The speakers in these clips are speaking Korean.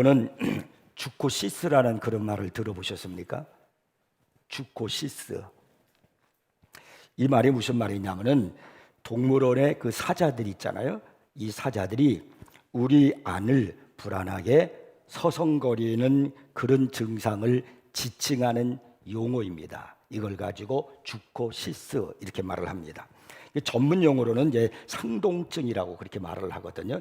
여러분은 주코시스라는 그런 말을 들어보셨습니까? 주코시스. 이 말이 무슨 말이냐면은 동물원의 그 사자들 있잖아요. 이 사자들이 우리 안을 불안하게 서성거리는 그런 증상을 지칭하는 용어입니다. 이걸 가지고 주코시스 이렇게 말을 합니다. 전문 용어로는 이제 상동증이라고 그렇게 말을 하거든요.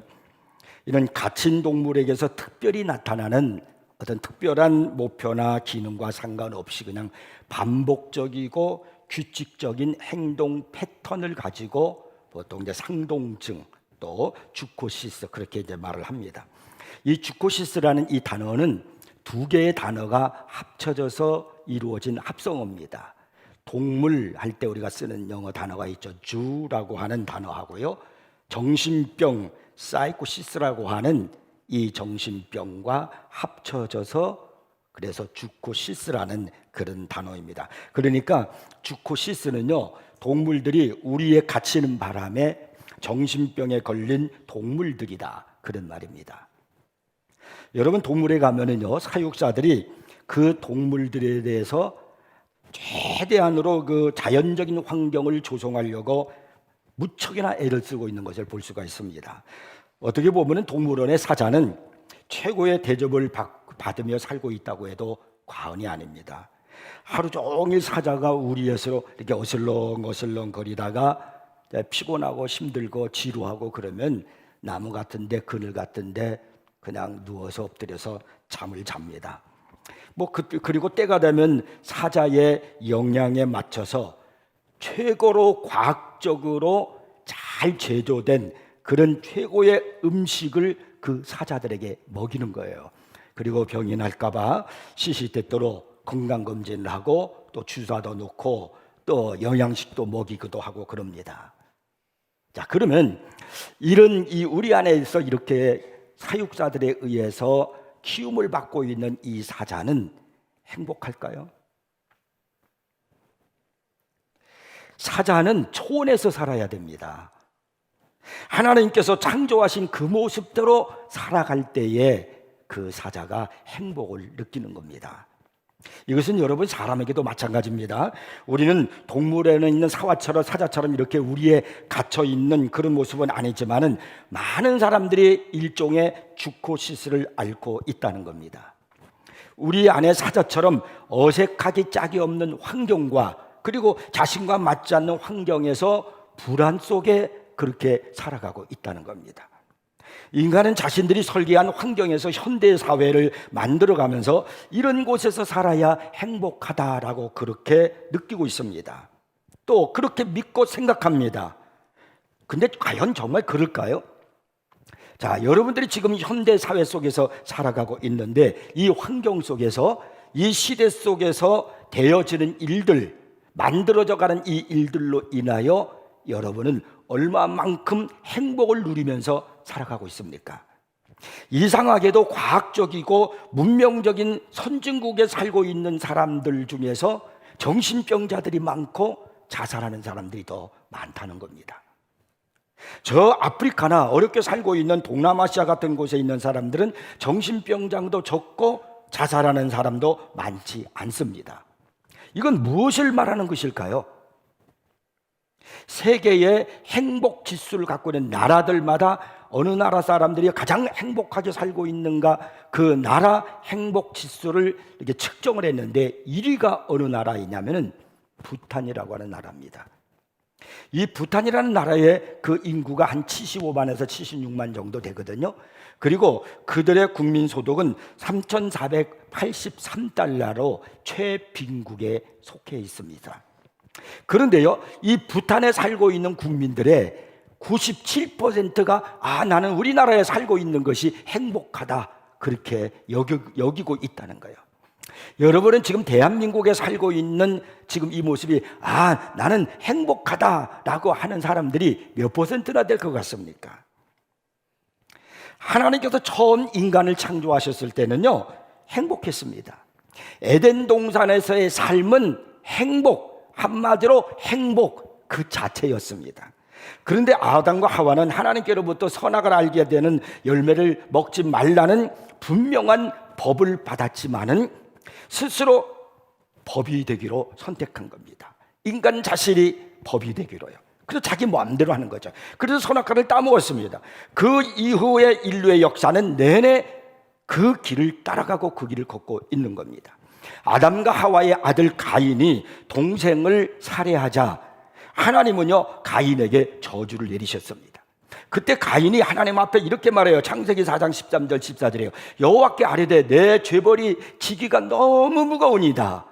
이런 갇힌 동물에게서 특별히 나타나는 어떤 특별한 목표나 기능과 상관없이 그냥 반복적이고 규칙적인 행동 패턴을 가지고 보통 이제 상동증 또 주코시스 그렇게 이제 말을 합니다. 이 주코시스라는 이 단어는 두 개의 단어가 합쳐져서 이루어진 합성어입니다. 동물 할 때 우리가 쓰는 영어 단어가 있죠. 주라고 하는 단어하고요. 정신병 사이코시스라고 하는 이 정신병과 합쳐져서 그래서 주코시스라는 그런 단어입니다. 그러니까 주코시스는요, 동물들이 우리에 갇히는 바람에 정신병에 걸린 동물들이다 그런 말입니다. 여러분 동물에 가면은요, 사육사들이 그 동물들에 대해서 최대한으로 그 자연적인 환경을 조성하려고 무척이나 애를 쓰고 있는 것을 볼 수가 있습니다. 어떻게 보면 동물원의 사자는 최고의 대접을 받으며 살고 있다고 해도 과언이 아닙니다. 하루 종일 사자가 우리에서 이렇게 어슬렁어슬렁 거리다가 피곤하고 힘들고 지루하고 그러면 나무 같은데 그늘 같은데 그냥 누워서 엎드려서 잠을 잡니다. 그리고 때가 되면 사자의 역량에 맞춰서 최고로 과학적으로 잘 제조된 그런 최고의 음식을 그 사자들에게 먹이는 거예요. 그리고 병이 날까봐 시시때때로 건강검진을 하고 또 주사도 놓고 또 영양식도 먹이기도 하고 그럽니다. 자, 그러면 이런 우리 안에서 이렇게 사육사들에 의해서 키움을 받고 있는 이 사자는 행복할까요? 사자는 초원에서 살아야 됩니다. 하나님께서 창조하신 그 모습대로 살아갈 때에 그 사자가 행복을 느끼는 겁니다. 이것은 여러분 사람에게도 마찬가지입니다. 우리는 동물에는 있는 사자처럼 이렇게 우리에 갇혀 있는 그런 모습은 아니지만은 많은 사람들이 일종의 주코시스를 앓고 있다는 겁니다. 우리 안에 사자처럼 어색하기 짝이 없는 환경과 그리고 자신과 맞지 않는 환경에서 불안 속에 그렇게 살아가고 있다는 겁니다. 인간은 자신들이 설계한 환경에서 현대 사회를 만들어가면서 이런 곳에서 살아야 행복하다라고 그렇게 느끼고 있습니다. 또 그렇게 믿고 생각합니다. 근데 과연 정말 그럴까요? 자, 여러분들이 지금 현대 사회 속에서 살아가고 있는데 이 환경 속에서 이 시대 속에서 되어지는 일들, 만들어져 가는 이 일들로 인하여 여러분은 얼마만큼 행복을 누리면서 살아가고 있습니까? 이상하게도 과학적이고 문명적인 선진국에 살고 있는 사람들 중에서 정신병자들이 많고 자살하는 사람들이 더 많다는 겁니다. 저 아프리카나 어렵게 살고 있는 동남아시아 같은 곳에 있는 사람들은 정신병자도 적고 자살하는 사람도 많지 않습니다. 이건 무엇을 말하는 것일까요? 세계의 행복 지수를 갖고 있는 나라들마다 어느 나라 사람들이 가장 행복하게 살고 있는가 그 나라 행복 지수를 이렇게 측정을 했는데 1위가 어느 나라이냐면은 부탄이라고 하는 나라입니다. 이 부탄이라는 나라의 그 인구가 한 75만에서 76만 정도 되거든요. 그리고 그들의 국민 소득은 3,483달러로 최빈국에 속해 있습니다. 그런데요, 이 부탄에 살고 있는 국민들의 97%가 나는 우리나라에 살고 있는 것이 행복하다 그렇게 여기고 있다는 거예요. 여러분은 지금 대한민국에 살고 있는 지금 이 모습이 나는 행복하다라고 하는 사람들이 몇 퍼센트나 될 것 같습니까? 하나님께서 처음 인간을 창조하셨을 때는요, 행복했습니다. 에덴 동산에서의 삶은 행복, 한마디로 행복 그 자체였습니다. 그런데 아담과 하와는 하나님께로부터 선악을 알게 되는 열매를 먹지 말라는 분명한 법을 받았지만은 스스로 법이 되기로 선택한 겁니다. 인간 자신이 법이 되기로요. 그래서 자기 마음대로 하는 거죠. 그래서 선악과를 따먹었습니다. 그 이후의 인류의 역사는 내내 그 길을 따라가고 그 길을 걷고 있는 겁니다. 아담과 하와의 아들 가인이 동생을 살해하자 하나님은요 가인에게 저주를 내리셨습니다. 그때 가인이 하나님 앞에 이렇게 말해요. 창세기 4장 13절 14절이에요. 여호와께 아뢰되 내 죄벌이 지기가 너무 무거우니다.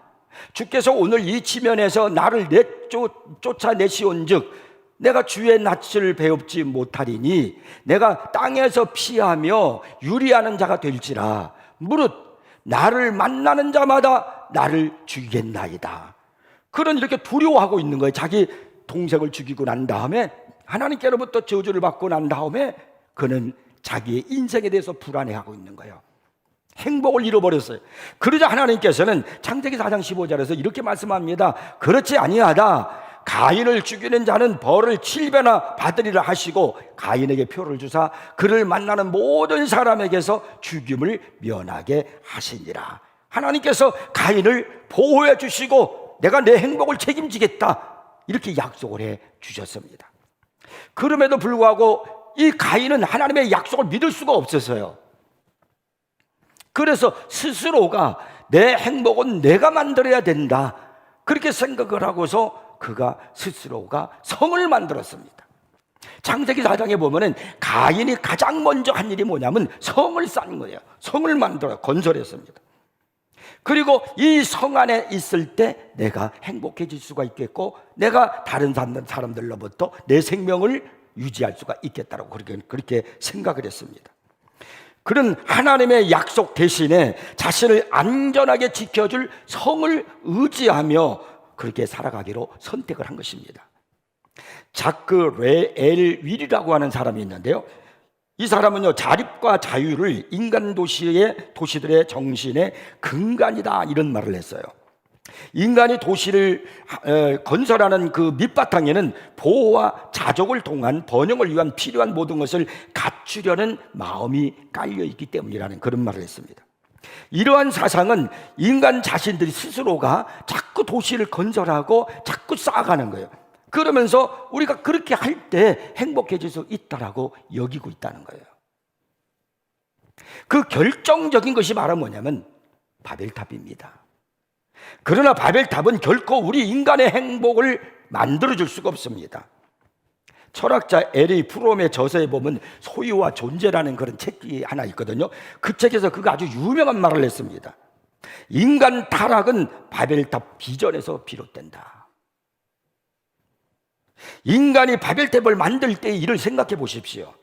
주께서 오늘 이 지면에서 나를 쫓아내시온즉 내가 주의 낯을 배웁지 못하리니 내가 땅에서 피하며 유리하는 자가 될지라 무릇 나를 만나는 자마다 나를 죽이겠나이다. 그런 이렇게 두려워하고 있는 거예요. 자기 동생을 죽이고 난 다음에 하나님께로부터 저주를 받고 난 다음에 그는 자기의 인생에 대해서 불안해하고 있는 거예요. 행복을 잃어버렸어요. 그러자 하나님께서는 창세기 4장 15절에서 이렇게 말씀합니다. 그렇지 아니하다. 가인을 죽이는 자는 벌을 7배나 받으리라 하시고 가인에게 표를 주사 그를 만나는 모든 사람에게서 죽임을 면하게 하시니라. 하나님께서 가인을 보호해 주시고 내가 내 행복을 책임지겠다 이렇게 약속을 해 주셨습니다. 그럼에도 불구하고 이 가인은 하나님의 약속을 믿을 수가 없었어요. 그래서 스스로가 내 행복은 내가 만들어야 된다 그렇게 생각을 하고서 그가 스스로가 성을 만들었습니다. 창세기 4장에 보면은 가인이 가장 먼저 한 일이 뭐냐면 성을 쌓는 거예요. 성을 만들어 건설했습니다. 그리고 이 성 안에 있을 때 내가 행복해질 수가 있겠고 내가 다른 사람들로부터 내 생명을 유지할 수가 있겠다고 그렇게 생각을 했습니다. 그런 하나님의 약속 대신에 자신을 안전하게 지켜줄 성을 의지하며 그렇게 살아가기로 선택을 한 것입니다. 자크 레엘 윌이라고 하는 사람이 있는데요. 이 사람은요 자립과 자유를 인간 도시들의 정신의 근간이다 이런 말을 했어요. 인간이 도시를 건설하는 그 밑바탕에는 보호와 자족을 통한 번영을 위한 필요한 모든 것을 갖추려는 마음이 깔려 있기 때문이라는 그런 말을 했습니다. 이러한 사상은 인간 자신들이 스스로가 자꾸 도시를 건설하고 자꾸 쌓아가는 거예요. 그러면서 우리가 그렇게 할 때 행복해질 수 있다라고 여기고 있다는 거예요. 그 결정적인 것이 바로 뭐냐면 바벨탑입니다. 그러나 바벨탑은 결코 우리 인간의 행복을 만들어줄 수가 없습니다. 철학자 에리 프롬의 저서에 보면 소유와 존재라는 그런 책이 하나 있거든요. 그 책에서 그가 아주 유명한 말을 했습니다. 인간 타락은 바벨탑 비전에서 비롯된다. 인간이 바벨탑을 만들 때의 일을 생각해 보십시오.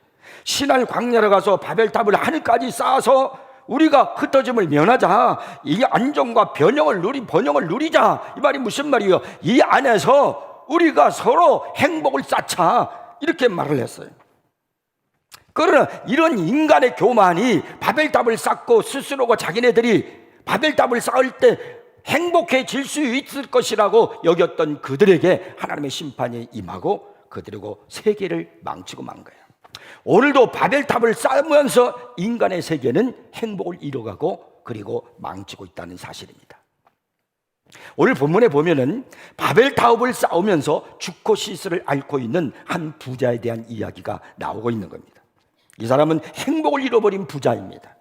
신할 광야로 가서 바벨탑을 하늘까지 쌓아서 우리가 흩어짐을 면하자, 이 안정과 번영을 누리자. 이 말이 무슨 말이에요? 이 안에서 우리가 서로 행복을 쌓자 이렇게 말을 했어요. 그러나 이런 인간의 교만이 바벨탑을 쌓고 스스로가 자기네들이 바벨탑을 쌓을 때 행복해질 수 있을 것이라고 여겼던 그들에게 하나님의 심판이 임하고 그들이고 세계를 망치고 만 거예요. 오늘도 바벨탑을 쌓으면서 인간의 세계는 행복을 잃어가고 그리고 망치고 있다는 사실입니다. 오늘 본문에 보면은 바벨탑을 쌓으면서 죽고 시스를 앓고 있는 한 부자에 대한 이야기가 나오고 있는 겁니다. 이 사람은 행복을 잃어버린 부자입니다.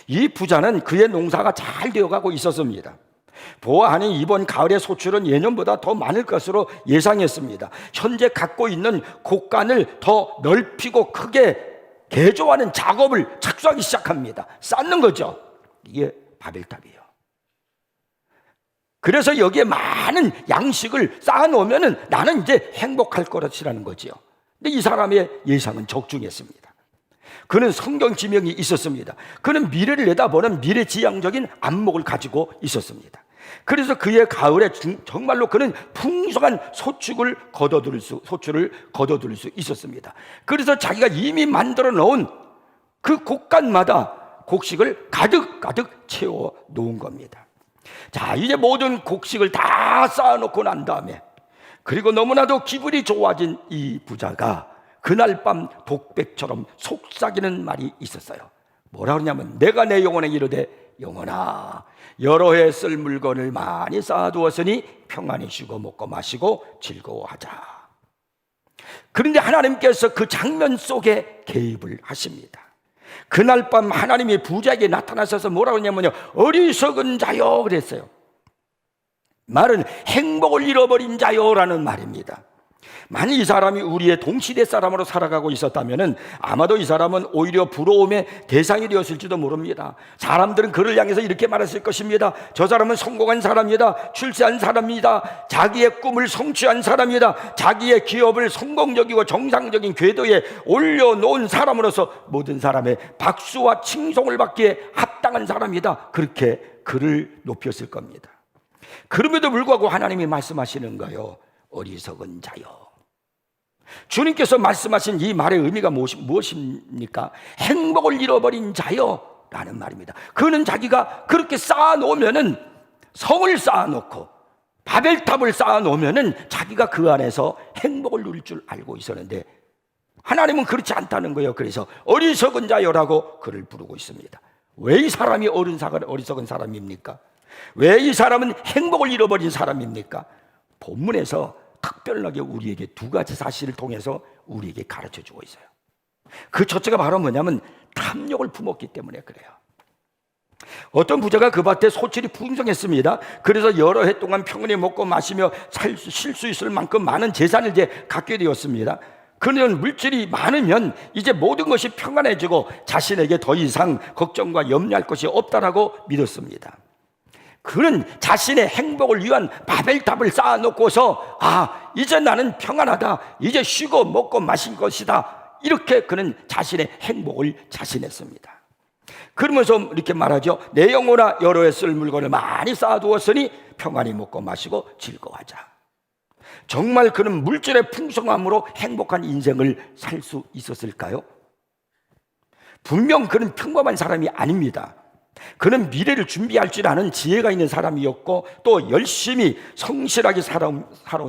이 부자는 그의 농사가 잘 되어가고 있었습니다. 보아하니 이번 가을의 소출은 예년보다 더 많을 것으로 예상했습니다. 현재 갖고 있는 곡간을 더 넓히고 크게 개조하는 작업을 착수하기 시작합니다. 쌓는 거죠. 이게 바벨탑이에요. 그래서 여기에 많은 양식을 쌓아놓으면 나는 이제 행복할 것이라는 거지요. 근데 이 사람의 예상은 적중했습니다. 그는 성경 지명이 있었습니다. 그는 미래를 내다보는 미래지향적인 안목을 가지고 있었습니다. 그래서 그의 가을에 정말로 그는 풍성한 소출을 거둬들일 수 있었습니다. 그래서 자기가 이미 만들어 놓은 그 곡간마다 곡식을 가득 채워 놓은 겁니다. 자, 이제 모든 곡식을 다 쌓아놓고 난 다음에 그리고 너무나도 기분이 좋아진 이 부자가 그날 밤 독백처럼 속삭이는 말이 있었어요. 뭐라 그러냐면, 내가 내 영혼에 이르되, 영혼아, 여러 해 쓸 물건을 많이 쌓아두었으니 평안히 쉬고 먹고 마시고 즐거워하자. 그런데 하나님께서 그 장면 속에 개입을 하십니다. 그날 밤 하나님이 부자에게 나타나셔서 뭐라고 했냐면요, 어리석은 자여 그랬어요. 말은 행복을 잃어버린 자여라는 말입니다. 만약 이 사람이 우리의 동시대 사람으로 살아가고 있었다면 아마도 이 사람은 오히려 부러움의 대상이 되었을지도 모릅니다. 사람들은 그를 향해서 이렇게 말했을 것입니다. 저 사람은 성공한 사람이다, 출세한 사람이다, 자기의 꿈을 성취한 사람이다, 자기의 기업을 성공적이고 정상적인 궤도에 올려놓은 사람으로서 모든 사람의 박수와 칭송을 받기에 합당한 사람이다, 그렇게 그를 높였을 겁니다. 그럼에도 불구하고 하나님이 말씀하시는 거예요. 어리석은 자여. 주님께서 말씀하신 이 말의 의미가 무엇입니까? 행복을 잃어버린 자여 라는 말입니다. 그는 자기가 그렇게 쌓아놓으면은, 성을 쌓아놓고 바벨탑을 쌓아놓으면은 자기가 그 안에서 행복을 누릴 줄 알고 있었는데, 하나님은 그렇지 않다는 거예요. 그래서 어리석은 자여라고 그를 부르고 있습니다. 왜 이 사람이 어리석은 사람입니까? 왜 이 사람은 행복을 잃어버린 사람입니까? 본문에서 특별하게 우리에게 두 가지 사실을 통해서 우리에게 가르쳐 주고 있어요. 그 첫째가 바로 뭐냐면, 탐욕을 품었기 때문에 그래요. 어떤 부자가 그 밭에 소출이 풍성했습니다. 그래서 여러 해 동안 평안히 먹고 마시며 쉴 수 있을 만큼 많은 재산을 이제 갖게 되었습니다. 그는 물질이 많으면 이제 모든 것이 평안해지고 자신에게 더 이상 걱정과 염려할 것이 없다라고 믿었습니다. 그는 자신의 행복을 위한 바벨탑을 쌓아놓고서, 이제 나는 평안하다, 이제 쉬고 먹고 마신 것이다, 이렇게 그는 자신의 행복을 자신했습니다. 그러면서 이렇게 말하죠. 내 영혼아, 여러 해 쓸 물건을 많이 쌓아두었으니 평안히 먹고 마시고 즐거워하자. 정말 그는 물질의 풍성함으로 행복한 인생을 살 수 있었을까요? 분명 그는 평범한 사람이 아닙니다. 그는 미래를 준비할 줄 아는 지혜가 있는 사람이었고, 또 열심히 성실하게 살아온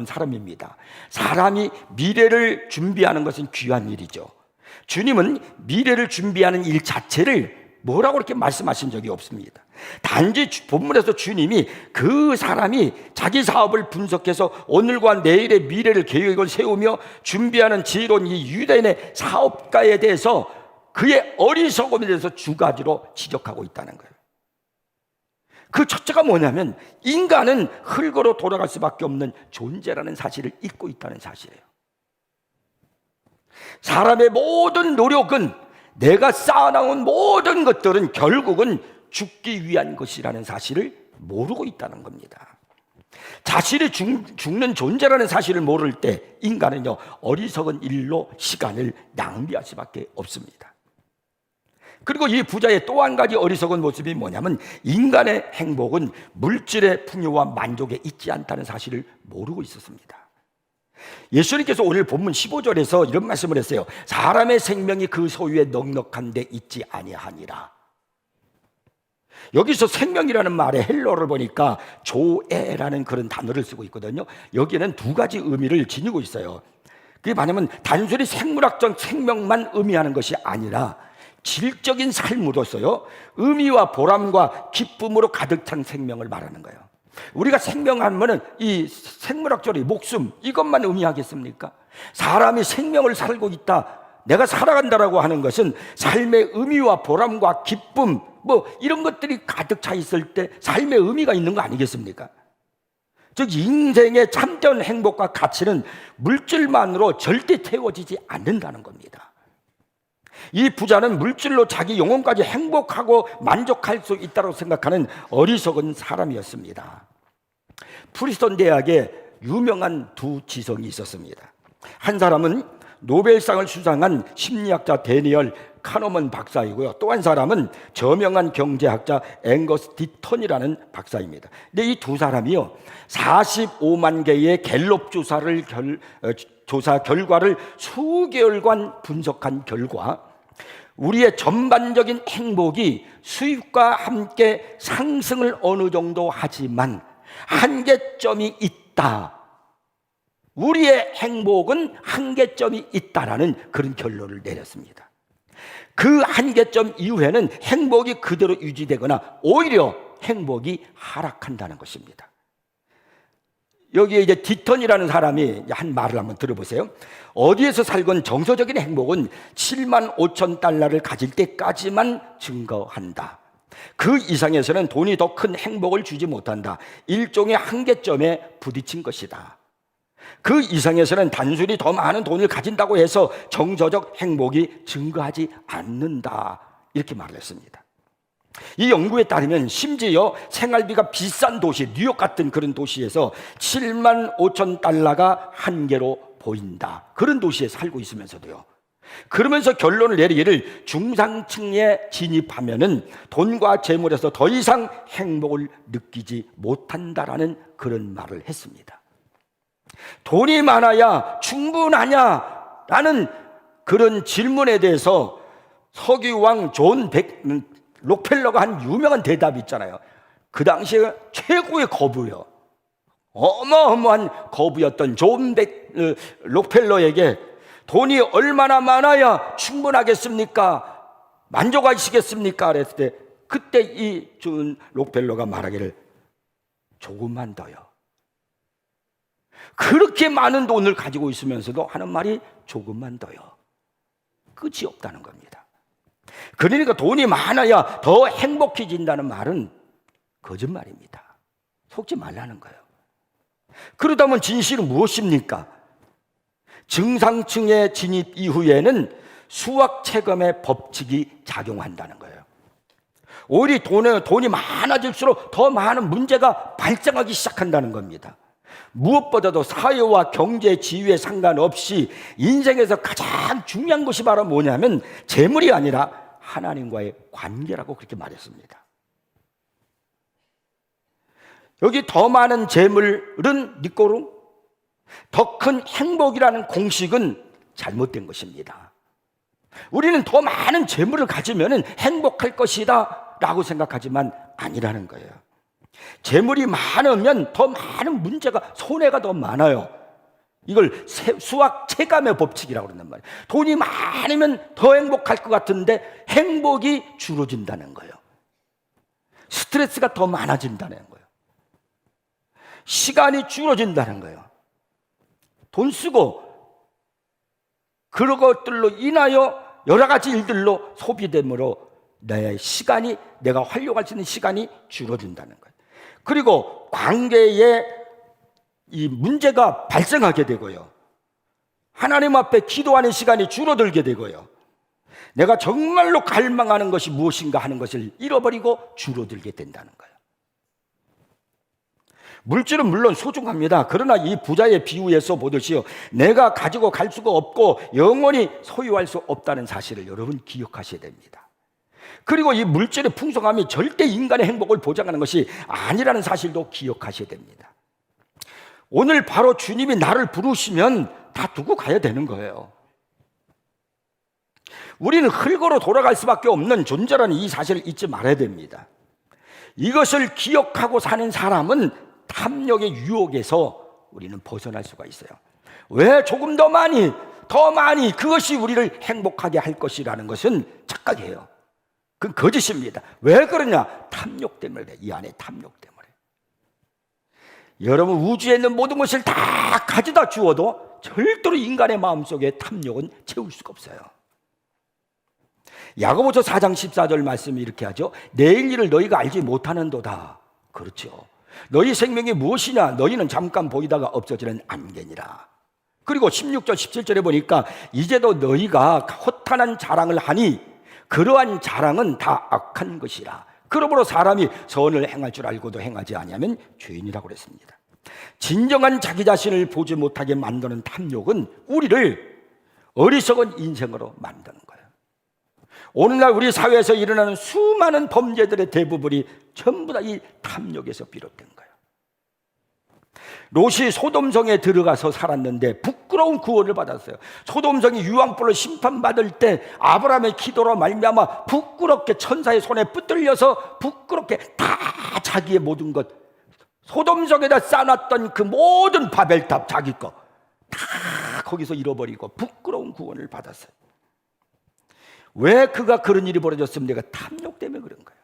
사람입니다. 사람이 미래를 준비하는 것은 귀한 일이죠. 주님은 미래를 준비하는 일 자체를 뭐라고 그렇게 말씀하신 적이 없습니다. 단지 본문에서 주님이 그 사람이 자기 사업을 분석해서 오늘과 내일의 미래를 계획을 세우며 준비하는 지혜로운 이 유대인의 사업가에 대해서 그의 어리석음에 대해서 두 가지로 지적하고 있다는 거예요. 그 첫째가 뭐냐면, 인간은 흙으로 돌아갈 수밖에 없는 존재라는 사실을 잊고 있다는 사실이에요. 사람의 모든 노력은, 내가 쌓아놓은 모든 것들은 결국은 죽기 위한 것이라는 사실을 모르고 있다는 겁니다. 자신이 죽는 존재라는 사실을 모를 때 인간은요, 어리석은 일로 시간을 낭비할 수밖에 없습니다. 그리고 이 부자의 또 한 가지 어리석은 모습이 뭐냐면, 인간의 행복은 물질의 풍요와 만족에 있지 않다는 사실을 모르고 있었습니다. 예수님께서 오늘 본문 15절에서 이런 말씀을 했어요. 사람의 생명이 그 소유에 넉넉한 데 있지 아니하니라. 여기서 생명이라는 말의 헬러를 보니까 조에라는 그런 단어를 쓰고 있거든요. 여기에는 두 가지 의미를 지니고 있어요. 그게 뭐냐면, 단순히 생물학적 생명만 의미하는 것이 아니라 질적인 삶으로서요, 의미와 보람과 기쁨으로 가득 찬 생명을 말하는 거예요. 우리가 생명하면은 이 생물학적으로 목숨, 이것만 의미하겠습니까? 사람이 생명을 살고 있다, 내가 살아간다라고 하는 것은 삶의 의미와 보람과 기쁨, 이런 것들이 가득 차 있을 때 삶의 의미가 있는 거 아니겠습니까? 즉, 인생의 참된 행복과 가치는 물질만으로 절대 채워지지 않는다는 겁니다. 이 부자는 물질로 자기 영혼까지 행복하고 만족할 수 있다고 생각하는 어리석은 사람이었습니다. 프리스턴 대학에 유명한 두 지성이 있었습니다. 한 사람은 노벨상을 수상한 심리학자 데니얼 카너먼 박사이고요. 또 한 사람은 저명한 경제학자 앵거스 디턴이라는 박사입니다. 근데 이 두 사람이요, 45만 개의 갤럽 조사 결과를 수개월간 분석한 결과, 우리의 전반적인 행복이 수입과 함께 상승을 어느 정도 하지만 한계점이 있다, 우리의 행복은 한계점이 있다라는 그런 결론을 내렸습니다. 그 한계점 이후에는 행복이 그대로 유지되거나 오히려 행복이 하락한다는 것입니다. 여기에 이제 디턴이라는 사람이 한 말을 한번 들어보세요. 어디에서 살건 정서적인 행복은 7만 5천 달러를 가질 때까지만 증거한다. 그 이상에서는 돈이 더 큰 행복을 주지 못한다. 일종의 한계점에 부딪힌 것이다. 그 이상에서는 단순히 더 많은 돈을 가진다고 해서 정서적 행복이 증가하지 않는다. 이렇게 말을 했습니다. 이 연구에 따르면 심지어 생활비가 비싼 도시, 뉴욕 같은 그런 도시에서 7만 5천 달러가 한계로 보인다. 그런 도시에 살고 있으면서도요. 그러면서 결론을 내리기를 중상층에 진입하면은 돈과 재물에서 더 이상 행복을 느끼지 못한다라는 그런 말을 했습니다. 돈이 많아야 충분하냐라는 그런 질문에 대해서 서기왕 존 록펠러가 한 유명한 대답이 있잖아요. 그 당시에 최고의 거부요. 어마어마한 거부였던 존 록펠러에게 돈이 얼마나 많아야 충분하겠습니까? 만족하시겠습니까? 그랬을 때 그때 이 존 록펠러가 말하기를 조금만 더요. 그렇게 많은 돈을 가지고 있으면서도 하는 말이 조금만 더요. 끝이 없다는 겁니다. 그러니까 돈이 많아야 더 행복해진다는 말은 거짓말입니다. 속지 말라는 거예요. 그러다면 진실은 무엇입니까? 증상층의 진입 이후에는 수학 체감의 법칙이 작용한다는 거예요. 오히려 돈이 많아질수록 더 많은 문제가 발생하기 시작한다는 겁니다. 무엇보다도 사회와 경제 지위에 상관없이 인생에서 가장 중요한 것이 바로 뭐냐면 재물이 아니라 하나님과의 관계라고 그렇게 말했습니다. 여기 더 많은 재물은 니꼬로 더 큰 행복이라는 공식은 잘못된 것입니다. 우리는 더 많은 재물을 가지면 행복할 것이다 라고 생각하지만 아니라는 거예요. 재물이 많으면 더 많은 문제가, 손해가 더 많아요. 이걸 수학 체감의 법칙이라고 그러는 말이에요. 돈이 많으면 더 행복할 것 같은데 행복이 줄어든다는 거예요. 스트레스가 더 많아진다는 거예요. 시간이 줄어든다는 거예요. 돈 쓰고 그런 것들로 인하여 여러 가지 일들로 소비됨으로 내 시간이, 내가 활용할 수 있는 시간이 줄어든다는 거예요. 그리고 관계에 이 문제가 발생하게 되고요. 하나님 앞에 기도하는 시간이 줄어들게 되고요. 내가 정말로 갈망하는 것이 무엇인가 하는 것을 잃어버리고 줄어들게 된다는 거예요. 물질은 물론 소중합니다. 그러나 이 부자의 비유에서 보듯이요, 내가 가지고 갈 수가 없고 영원히 소유할 수 없다는 사실을 여러분 기억하셔야 됩니다. 그리고 이 물질의 풍성함이 절대 인간의 행복을 보장하는 것이 아니라는 사실도 기억하셔야 됩니다. 오늘 바로 주님이 나를 부르시면 다 두고 가야 되는 거예요. 우리는 흙으로 돌아갈 수밖에 없는 존재라는 이 사실을 잊지 말아야 됩니다. 이것을 기억하고 사는 사람은 탐욕의 유혹에서 우리는 벗어날 수가 있어요. 왜 조금 더 많이 그것이 우리를 행복하게 할 것이라는 것은 착각이에요. 그건 거짓입니다. 왜 그러냐? 탐욕 때문에. 이 안에 탐욕 때문에. 여러분, 우주에 있는 모든 것을 다 가져다 주어도 절대로 인간의 마음속에 탐욕은 채울 수가 없어요. 야고보서 4장 14절 말씀이 이렇게 하죠. 내일 일을 너희가 알지 못하는도다. 그렇죠. 너희 생명이 무엇이냐? 너희는 잠깐 보이다가 없어지는 안개니라. 그리고 16절 17절에 보니까 이제도 너희가 허탄한 자랑을 하니 그러한 자랑은 다 악한 것이라. 그러므로 사람이 선을 행할 줄 알고도 행하지 아니하면 죄인이라고 그랬습니다. 진정한 자기 자신을 보지 못하게 만드는 탐욕은 우리를 어리석은 인생으로 만드는 거예요. 오늘날 우리 사회에서 일어나는 수많은 범죄들의 대부분이 전부 다 이 탐욕에서 비롯된 거예요. 롯이 소돔성에 들어가서 살았는데 부끄러운 구원을 받았어요. 소돔성이 유황불로 심판받을 때 아브라함의 기도로 말미암아 부끄럽게 천사의 손에 붙들려서 부끄럽게 다 자기의 모든 것, 소돔성에다 쌓아놨던 그 모든 바벨탑 자기 거 다 거기서 잃어버리고 부끄러운 구원을 받았어요. 왜 그가 그런 일이 벌어졌습니까? 탐욕 때문에 그런 거예요.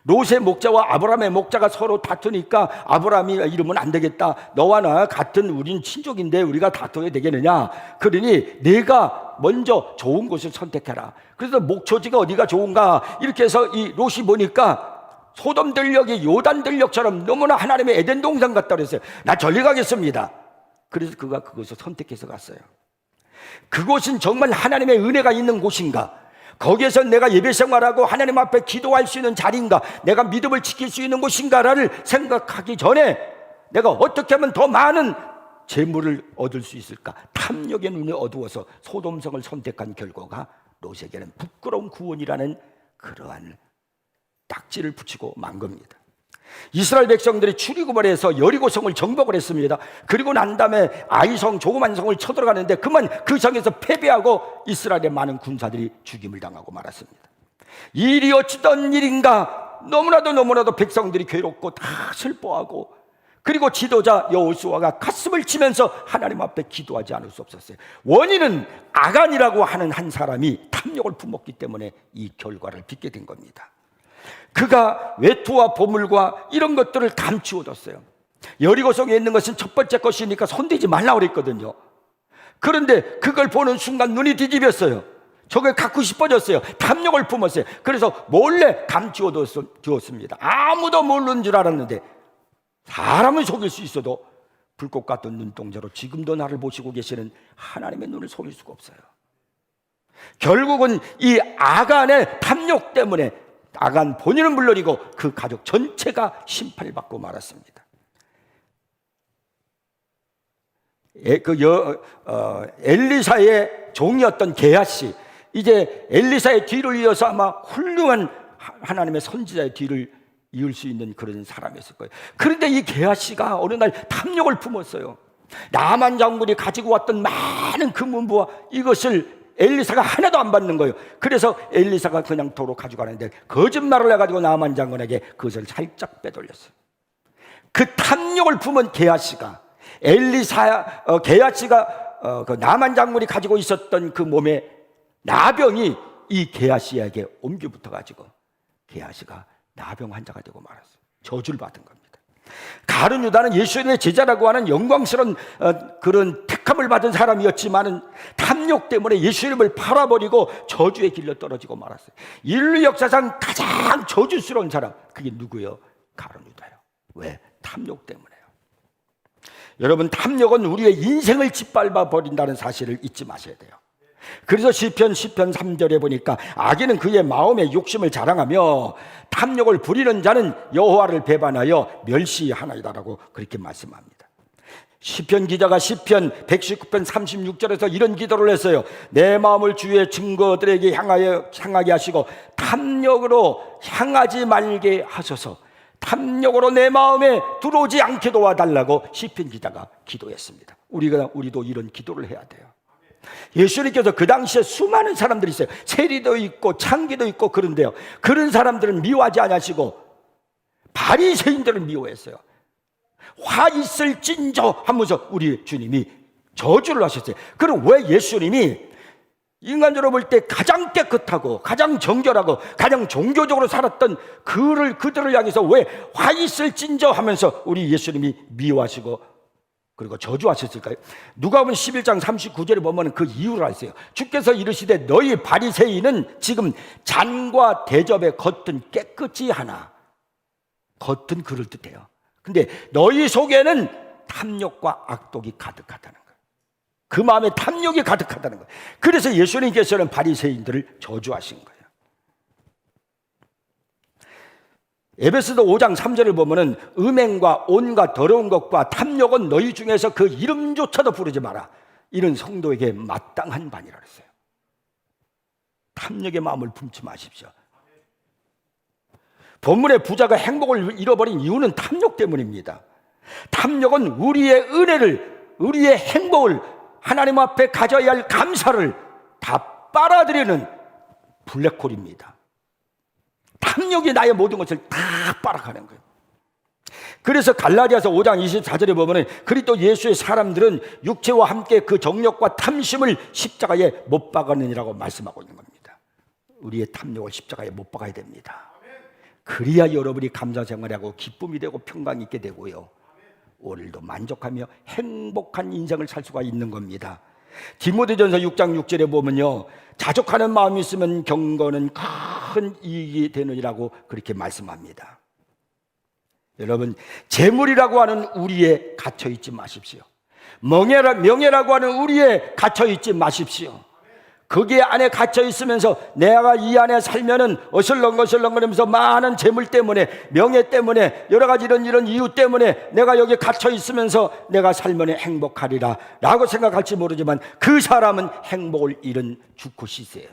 롯의 목자와 아브라함의 목자가 서로 다투니까 아브라함이 이러면 안 되겠다. 너와 나 같은 우린 친족인데 우리가 다투어야 되겠느냐. 그러니 내가 먼저 좋은 곳을 선택해라. 그래서 목초지가 어디가 좋은가 이렇게 해서 이 롯이 보니까 소돔 들녘이 요단 들녘처럼 너무나 하나님의 에덴 동산 같다 그랬어요. 나 저리 가겠습니다. 그래서 그가 그것을 선택해서 갔어요. 그곳은 정말 하나님의 은혜가 있는 곳인가? 거기에서 내가 예배 생활하고 하나님 앞에 기도할 수 있는 자리인가? 내가 믿음을 지킬 수 있는 곳인가를 생각하기 전에 내가 어떻게 하면 더 많은 재물을 얻을 수 있을까? 탐욕의 눈이 어두워서 소돔성을 선택한 결과가 롯에게는 부끄러운 구원이라는 그러한 딱지를 붙이고 만 겁니다. 이스라엘 백성들이 출애굽을 여리고성을 정복을 했습니다. 그리고 난 다음에 아이성 조그만 성을 쳐들어가는데 그만 그 성에서 패배하고 이스라엘의 많은 군사들이 죽임을 당하고 말았습니다. 일이 어찌된 일인가? 너무나도 백성들이 괴롭고 다 슬퍼하고, 그리고 지도자 여호수아가 가슴을 치면서 하나님 앞에 기도하지 않을 수 없었어요. 원인은 아간이라고 하는 한 사람이 탐욕을 품었기 때문에 이 결과를 빚게 된 겁니다. 그가 외투와 보물과 이런 것들을 감추어뒀어요. 여리고성에 있는 것은 첫 번째 것이니까 손대지 말라고 그랬거든요. 그런데 그걸 보는 순간 눈이 뒤집혔어요. 저걸 갖고 싶어졌어요. 탐욕을 품었어요. 그래서 몰래 감추어두었습니다. 아무도 모르는 줄 알았는데 사람을 속일 수 있어도 불꽃 같은 눈동자로 지금도 나를 보시고 계시는 하나님의 눈을 속일 수가 없어요. 결국은 이 아간의 탐욕 때문에 아간 본인은 물론이고 그 가족 전체가 심판을 받고 말았습니다. 엘리사의 종이었던 게하시, 이제 엘리사의 뒤를 이어서 아마 훌륭한 하나님의 선지자의 뒤를 이을 수 있는 그런 사람이었을 거예요. 그런데 이 게하시가 어느 날 탐욕을 품었어요. 나만 장군이 가지고 왔던 많은 금은부와 이것을 엘리사가 하나도 안 받는 거예요. 그래서 엘리사가 그냥 도로 가져가는데 거짓말을 해가지고 나만 장군에게 그것을 살짝 빼돌렸어요. 그 탐욕을 품은 게하시가 게하시가 그 나만 장군이 가지고 있었던 그 몸에 나병이 이 게하시에게 옮겨 붙어가지고 게하시가 나병 환자가 되고 말았어요. 저주를 받은 겁니다. 가룟 유다는 예수님의 제자라고 하는 영광스러운 그런 택함을 받은 사람이었지만은 탐욕 때문에 예수님을 팔아버리고 저주의 길로 떨어지고 말았어요. 인류 역사상 가장 저주스러운 사람, 그게 누구예요? 가룟 유다요. 왜? 탐욕 때문에요. 여러분, 탐욕은 우리의 인생을 짓밟아 버린다는 사실을 잊지 마셔야 돼요. 그래서 시편 3절에 보니까 악인은 그의 마음의 욕심을 자랑하며 탐욕을 부리는 자는 여호와를 배반하여 멸시하나이다라고 그렇게 말씀합니다. 시편 기자가 시편 119편 36절에서 이런 기도를 했어요. 내 마음을 주의 증거들에게 향하게 하시고 탐욕으로 향하지 말게 하소서. 탐욕으로 내 마음에 들어오지 않게 도와달라고 시편 기자가 기도했습니다. 우리도 이런 기도를 해야 돼요. 예수님께서 그 당시에 수많은 사람들이 있어요. 세리도 있고 창기도 있고 그런데요, 그런 사람들은 미워하지 않으시고 바리새인들을 미워했어요. 화 있을진저 하면서 우리 주님이 저주를 하셨어요. 그럼 왜 예수님이 인간적으로 볼 때 가장 깨끗하고 가장 정결하고 가장 종교적으로 살았던 그들을 향해서 왜 화 있을진저 하면서 우리 예수님이 미워하시고 그리고 저주하셨을까요? 누가복음 11장 39절에 보면 그 이유를 아세요. 주께서 이르시되 너희 바리새인은 지금 잔과 대접의 겉은 깨끗이 하나, 겉은 그럴듯해요. 근데 너희 속에는 탐욕과 악독이 가득하다는 거예요. 그 마음에 탐욕이 가득하다는 거예요. 그래서 예수님께서는 바리새인들을 저주하신 거예요. 에베소서 5장 3절을 보면은 음행과 온갖 더러운 것과 탐욕은 너희 중에서 그 이름조차도 부르지 마라. 이런 성도에게 마땅한 반이라 그랬어요. 탐욕의 마음을 품지 마십시오. 본문의 부자가 행복을 잃어버린 이유는 탐욕 때문입니다. 탐욕은 우리의 은혜를, 우리의 행복을, 하나님 앞에 가져야 할 감사를 다 빨아들이는 블랙홀입니다. 탐욕이 나의 모든 것을 다 빨아가는 거예요. 그래서 갈라디아서 5장 24절에 보면 그리스도 예수의 사람들은 육체와 함께 그 정욕과 탐심을 십자가에 못 박았느니라고 말씀하고 있는 겁니다. 우리의 탐욕을 십자가에 못 박아야 됩니다. 그래야 여러분이 감사 생활하고 기쁨이 되고 평강이 있게 되고요, 오늘도 만족하며 행복한 인생을 살 수가 있는 겁니다. 디모데전서 6장 6절에 보면요, 자족하는 마음이 있으면 경건은 큰 이익이 되느니라고 그렇게 말씀합니다. 여러분, 재물이라고 하는 우리에 갇혀 있지 마십시오. 명예라고 하는 우리에 갇혀 있지 마십시오. 거기에 안에 갇혀 있으면서 내가 이 안에 살면은 어슬렁거리면서 많은 재물 때문에, 명예 때문에, 여러 가지 이런 이유 때문에 내가 여기 갇혀 있으면서 내가 살면 행복하리라 라고 생각할지 모르지만 그 사람은 행복을 잃은 주컷이세요.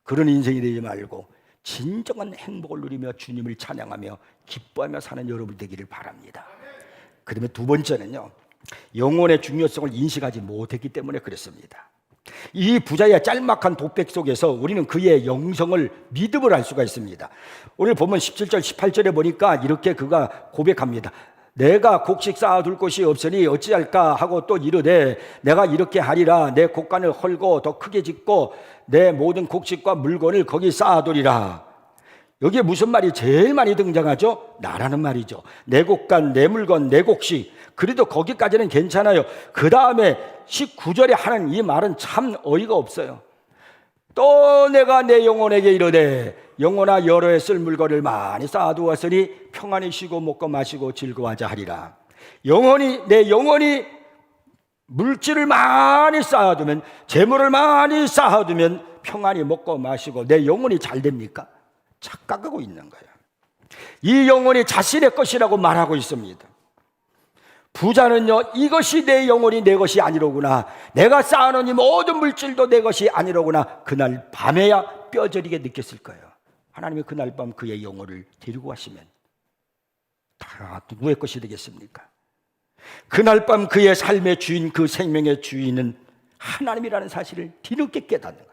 그런 인생이 되지 말고 진정한 행복을 누리며 주님을 찬양하며 기뻐하며 사는 여러분 되기를 바랍니다. 그러면 두 번째는요, 영혼의 중요성을 인식하지 못했기 때문에 그렇습니다. 이 부자의 짤막한 독백 속에서 우리는 그의 영성을 믿음을 알 수가 있습니다. 오늘 보면 17절 18절에 보니까 이렇게 그가 고백합니다. 내가 곡식 쌓아둘 곳이 없으니 어찌할까 하고 또 이르되 내가 이렇게 하리라. 내 곡간을 헐고 더 크게 짓고 내 모든 곡식과 물건을 거기 쌓아두리라. 여기에 무슨 말이 제일 많이 등장하죠? 나라는 말이죠. 내 곡간, 내 물건, 내 곡식. 그래도 거기까지는 괜찮아요. 그 다음에 19절에 하는 이 말은 참 어이가 없어요. 또 내가 내 영혼에게 이르되 영혼아 여러 해 쓸 물건을 많이 쌓아두었으니 평안히 쉬고 먹고 마시고 즐거워하자 하리라. 내 영혼이 물질을 많이 쌓아두면, 재물을 많이 쌓아두면 평안히 먹고 마시고 내 영혼이 잘 됩니까? 착각하고 있는 거예요. 이 영혼이 자신의 것이라고 말하고 있습니다. 부자는요, 이것이 내 영혼이 내 것이 아니로구나, 내가 쌓아놓은 이 모든 물질도 내 것이 아니로구나, 그날 밤에야 뼈저리게 느꼈을 거예요. 하나님이 그날 밤 그의 영혼을 데리고 가시면 다 누구의 것이 되겠습니까? 그날 밤 그의 삶의 주인, 그 생명의 주인은 하나님이라는 사실을 뒤늦게 깨닫는 거예요.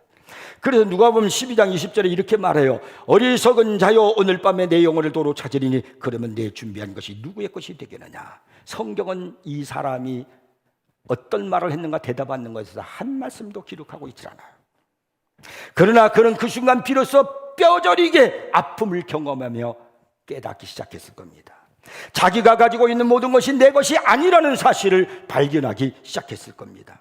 그래서 누가복음 12장 20절에 이렇게 말해요. 어리석은 자여 오늘 밤에 내 영혼을 도로 찾으리니 그러면 내 준비한 것이 누구의 것이 되겠느냐. 성경은 이 사람이 어떤 말을 했는가 대답하는 것에서 한 말씀도 기록하고 있지 않아요. 그러나 그는 그 순간 비로소 뼈저리게 아픔을 경험하며 깨닫기 시작했을 겁니다. 자기가 가지고 있는 모든 것이 내 것이 아니라는 사실을 발견하기 시작했을 겁니다.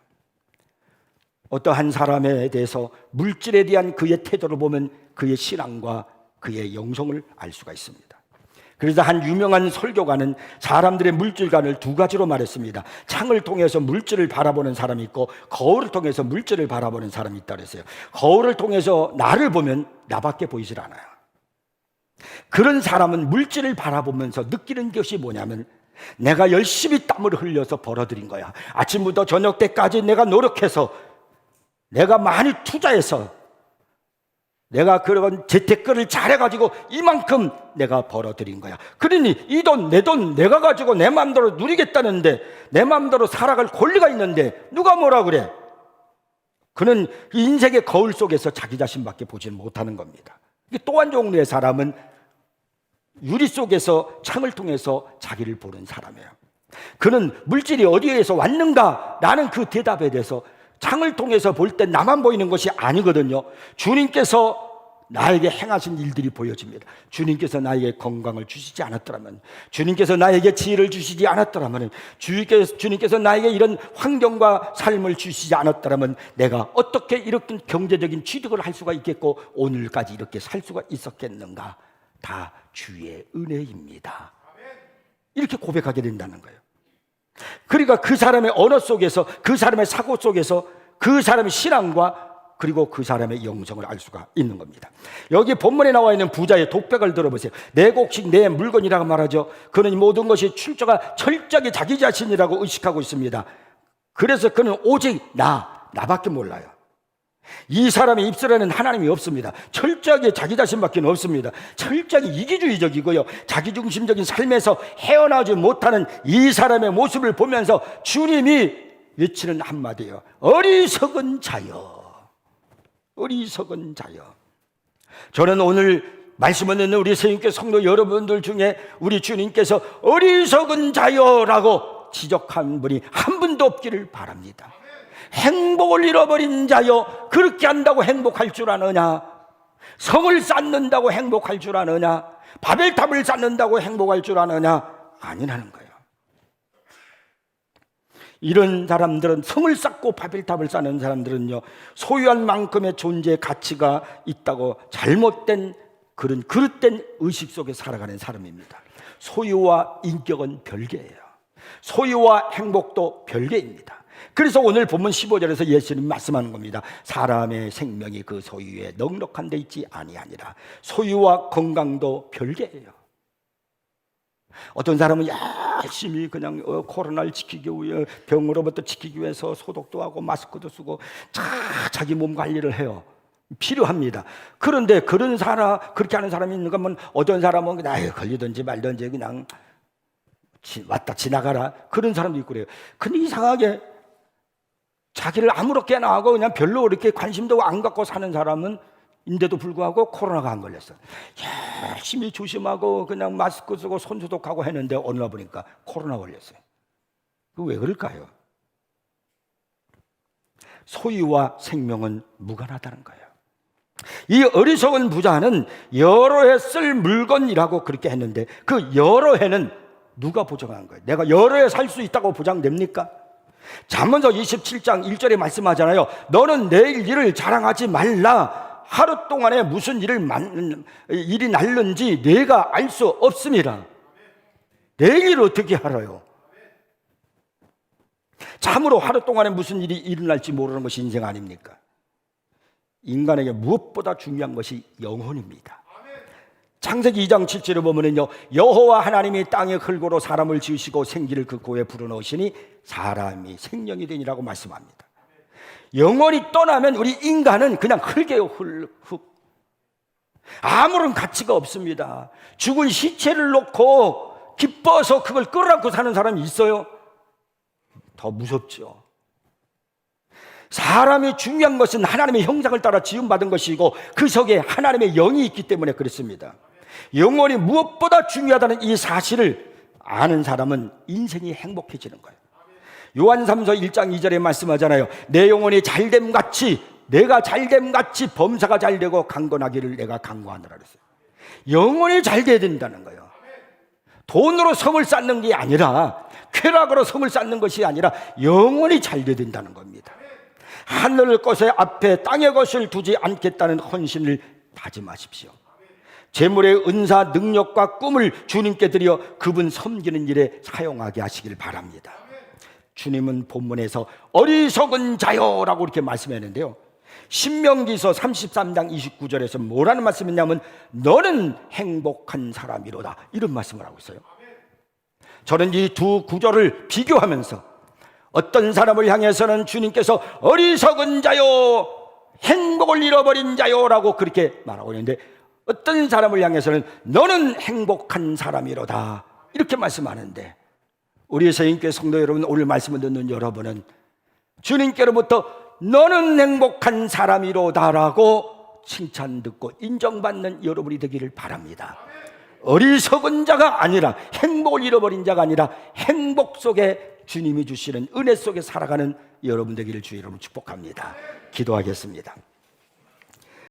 어떠한 사람에 대해서 물질에 대한 그의 태도를 보면 그의 신앙과 그의 영성을 알 수가 있습니다. 그래서 한 유명한 설교가는 사람들의 물질관을 두 가지로 말했습니다. 창을 통해서 물질을 바라보는 사람이 있고 거울을 통해서 물질을 바라보는 사람이 있다고 했어요. 거울을 통해서 나를 보면 나밖에 보이질 않아요. 그런 사람은 물질을 바라보면서 느끼는 것이 뭐냐면, 내가 열심히 땀을 흘려서 벌어들인 거야. 아침부터 저녁 때까지 내가 노력해서, 내가 많이 투자해서, 내가 그런 재테크를 잘해가지고 이만큼 내가 벌어들인 거야. 그러니 이 돈, 내 돈 내가 가지고 내 마음대로 누리겠다는데, 내 마음대로 살아갈 권리가 있는데 누가 뭐라 그래? 그는 인생의 거울 속에서 자기 자신밖에 보지 못하는 겁니다. 또 한 종류의 사람은 유리 속에서 창을 통해서 자기를 보는 사람이에요. 그는 물질이 어디에서 왔는가? 라는 그 대답에 대해서 창을 통해서 볼 때 나만 보이는 것이 아니거든요. 주님께서 나에게 행하신 일들이 보여집니다. 주님께서 나에게 건강을 주시지 않았더라면, 주님께서 나에게 지혜를 주시지 않았더라면, 주님께서 나에게 이런 환경과 삶을 주시지 않았더라면 내가 어떻게 이렇게 경제적인 취득을 할 수가 있겠고 오늘까지 이렇게 살 수가 있었겠는가? 다 주의 은혜입니다. 이렇게 고백하게 된다는 거예요. 그러니까 그 사람의 언어 속에서, 그 사람의 사고 속에서 그 사람의 신앙과 그리고 그 사람의 영성을 알 수가 있는 겁니다. 여기 본문에 나와 있는 부자의 독백을 들어보세요. 내 곡식 내 물건이라고 말하죠. 그는 모든 것이 출처가 철저하게 자기 자신이라고 의식하고 있습니다. 그래서 그는 오직 나밖에 몰라요. 이 사람의 입술에는 하나님이 없습니다. 철저하게 자기 자신밖에 없습니다. 철저하게 이기주의적이고요, 자기중심적인 삶에서 헤어나오지 못하는 이 사람의 모습을 보면서 주님이 외치는 한마디예요. 어리석은 자여, 어리석은 자여. 저는 오늘 말씀을 듣는 우리 세인교 성도 여러분들 중에 우리 주님께서 어리석은 자여라고 지적한 분이 한 분도 없기를 바랍니다. 행복을 잃어버린 자여, 그렇게 한다고 행복할 줄 아느냐? 성을 쌓는다고 행복할 줄 아느냐? 바벨탑을 쌓는다고 행복할 줄 아느냐? 아니라는 거예요. 이런 사람들은, 성을 쌓고 바벨탑을 쌓는 사람들은요, 소유한 만큼의 존재의 가치가 있다고 잘못된 그런 그릇된 의식 속에 살아가는 사람입니다. 소유와 인격은 별개예요. 소유와 행복도 별개입니다. 그래서 오늘 본문 15절에서 예수님 말씀하는 겁니다. 사람의 생명이 그 소유에 넉넉한 데 있지 아니하니라. 소유와 건강도 별개예요. 어떤 사람은 열심히 그냥 코로나를 지키기 위해, 병으로부터 지키기 위해서 소독도 하고 마스크도 쓰고 자기 몸 관리를 해요. 필요합니다. 그런데 그렇게 하는 사람이 있는가 하면, 어떤 사람은 그냥 걸리든지 말든지 그냥 왔다 지나가라, 그런 사람도 있고 그래요. 근데 이상하게 자기를 아무렇게나 하고 그냥 별로 그렇게 관심도 안 갖고 사는 사람은 인데도 불구하고 코로나가 안 걸렸어요. 열심히 조심하고 그냥 마스크 쓰고 손 소독하고 했는데 어느 날 보니까 코로나 걸렸어요. 왜 그럴까요? 소유와 생명은 무관하다는 거예요. 이 어리석은 부자는 여러 해 쓸 물건이라고 그렇게 했는데, 그 여러 해는 누가 보장한 거예요? 내가 여러 해 살 수 있다고 보장됩니까? 잠언서 27장 1절에 말씀하잖아요. 너는 내일 일을 자랑하지 말라. 하루 동안에 무슨 일이 날는지 내가 알 수 없습니다. 내일 일을 어떻게 알아요? 참으로 하루 동안에 무슨 일이 일어날지 모르는 것이 인생 아닙니까? 인간에게 무엇보다 중요한 것이 영혼입니다. 창세기 2장 7절에 보면은요, 여호와 하나님이 땅의 흙으로 사람을 지으시고 생기를 그 고에 불어넣으시니 사람이 생명이 되니라고 말씀합니다. 영혼이 떠나면 우리 인간은 그냥 흙이에요. 흙. 아무런 가치가 없습니다. 죽은 시체를 놓고 기뻐서 그걸 끌어안고 사는 사람이 있어요? 더 무섭죠. 사람이 중요한 것은 하나님의 형상을 따라 지음받은 것이고 그 속에 하나님의 영이 있기 때문에 그렇습니다. 영혼이 무엇보다 중요하다는 이 사실을 아는 사람은 인생이 행복해지는 거예요. 요한 3서 1장 2절에 말씀하잖아요. 내 영혼이 잘됨같이, 내가 잘됨같이 범사가 잘되고 강건하기를 내가 강구하노라 그랬어요. 영혼이 잘돼야 된다는 거예요. 돈으로 성을 쌓는 게 아니라, 쾌락으로 성을 쌓는 것이 아니라 영혼이 잘돼야 된다는 겁니다. 하늘 것의 앞에 땅의 것을 두지 않겠다는 헌신을 다짐하십시오. 재물의 은사, 능력과 꿈을 주님께 드려 그분 섬기는 일에 사용하게 하시길 바랍니다. 주님은 본문에서 어리석은 자여라고 이렇게 말씀했는데요, 신명기서 33장 29절에서 뭐라는 말씀이냐면 너는 행복한 사람이로다, 이런 말씀을 하고 있어요. 저는 이 두 구절을 비교하면서 어떤 사람을 향해서는 주님께서 어리석은 자요, 행복을 잃어버린 자요라고 그렇게 말하고 있는데, 어떤 사람을 향해서는 너는 행복한 사람이로다, 이렇게 말씀하는데, 우리 세인교회 성도 여러분, 오늘 말씀을 듣는 여러분은 주님께로부터 너는 행복한 사람이로다라고 칭찬 듣고 인정받는 여러분이 되기를 바랍니다. 어리석은 자가 아니라, 행복을 잃어버린 자가 아니라 행복 속에 주님이 주시는 은혜 속에 살아가는 여러분 되기를 주의 이름으로 축복합니다. 기도하겠습니다.